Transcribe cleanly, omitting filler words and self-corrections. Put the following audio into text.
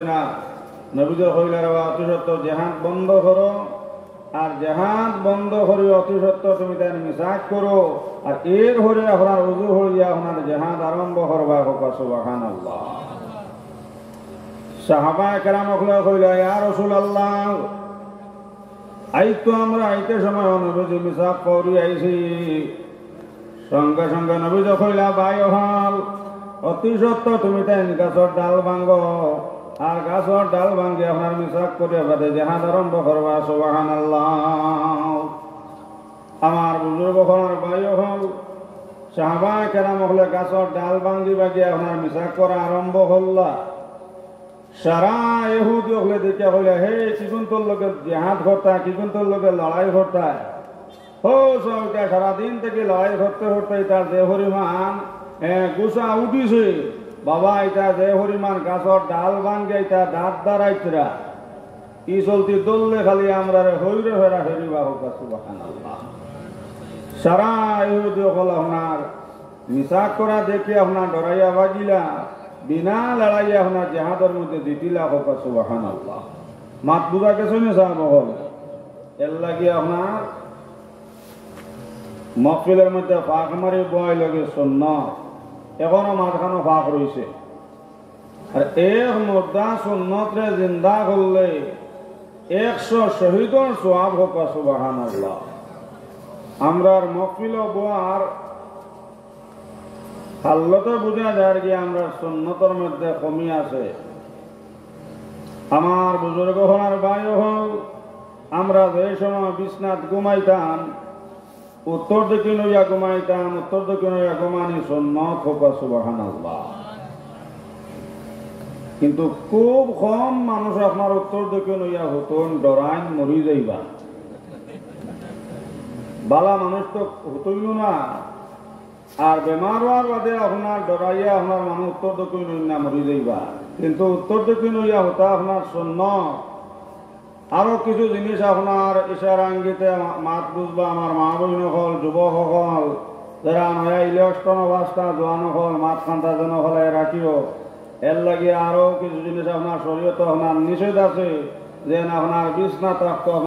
না নবীদের হইলার অতি সত্য জেহাদ বন্ধ করো, আর জেহাদ বন্ধ করি অতি সত্য তুমি তাই মিসাক করো, আর এর হরে আপনার উজু হইয়া আপনার জেহাদ আরম্ভ করবা। হোক সুবহানাল্লাহ। সাহাবায়ে কেরাম কইলা, ইয়া রাসূলুল্লাহ, আইতো আমরা আইতে সময় নবীজি মিসাক করি আইছি। সঙ্গে সঙ্গে নবীজি কইলা, ভাই হল অতি সত্য তুমি তাই গাছর ডাল ভাঙ্গ, আর গাছর ডাল ভাঙ্গি আপনার মিসাক করে বাদে জেহাদ আরম্ভ করবা। সুবহানাল্লাহ। আমার বুজুর্গ হল ভাই হল সাহাবায়ে কেরাম হলে গাছর ডাল ভাঙ্গি বাগি আপনার মিসাক করা আরম্ভ হল্লা। সারা ইহুদি হলে দেখে হইলে, হে কিগুন তোর লোকের জেহাদ করতা, কিগুন তোর লোকের লড়াই করতা। ও সবটা সারাদিন থেকে লড়াই করতে করতে তার যে পরিমাণ গুছা উঠিছে বাবা, এটা যে পরিমাণ গাছর ডাল ভাঙ্গে এটা দাঁত দাঁড়াইতরা ই চলতি দললে খালি আমরা হইরে ফেরা ফেরিবা। হোক সুবহানাল্লাহ। সারা ইহুদি হল আপনার মিসাক করা দেখে আপনার ডরাইয়া বাজিলা, বিনা লড়াইয়া আপনার জেহাদের মধ্যে দিতিলা। হোক সুবহানাল্লাহ। মাত বুঝা গেছে না সাহেব হল এর লাগিয়ে আপনার মহফিলের মধ্যে ফাঁক মারি বয় লগে সুন্নত, এখনো মাঝখানো ফাঁক রয়েছে। আর এক মুদ্রা সুন্নতরে জিন্দা করলে 100 শহীদর সোয়াব। হোক সুবহানাল্লাহ। আমরার মহফিল বোয়ার হাল্লতে বুঝা যায় কি আমরা সুন্নতর মধ্যে কমি আছে। আমার বুজুর্গ হল ভাই হল আমরা যে সময় বিছনাত ঘুমাইতাম উত্তর দিকে নইয়া ঘুমাইতাম, উত্তর দিকে নইয়া ঘুমানি সুন্নত। হোক সুবহানাল্লাহ। কিন্তু খুব কম মানুষ আপনার উত্তর দিকে নইয়া হতন ডরাইন মরি যাইবা। বালা মানুষ তো হতইল না, আর বেমার হওয়ার বাদে আপনার ডরাইয়া আপনার মানুষ উত্তর দিকে নইয়া মরি যাইবা। কিন্তু উত্তর দিকে নইয়া হতা আপনার সুন্নত। আরো কিছু জিনিস আপনার ইশারা আঙ্গিতে মাত বুঝবা। আমার মা বহিন হল, যুবক সকল যারা নয়া ইলেকশন অবস্থা জোয়ান হল মাত খান্তা যেন হলে রাখিও। এর লাগিয়ে আরো কিছু জিনিস আপনার শরীয়তে আপনার নিষেধ আছে, যে আপনার বিছনা থাকতো।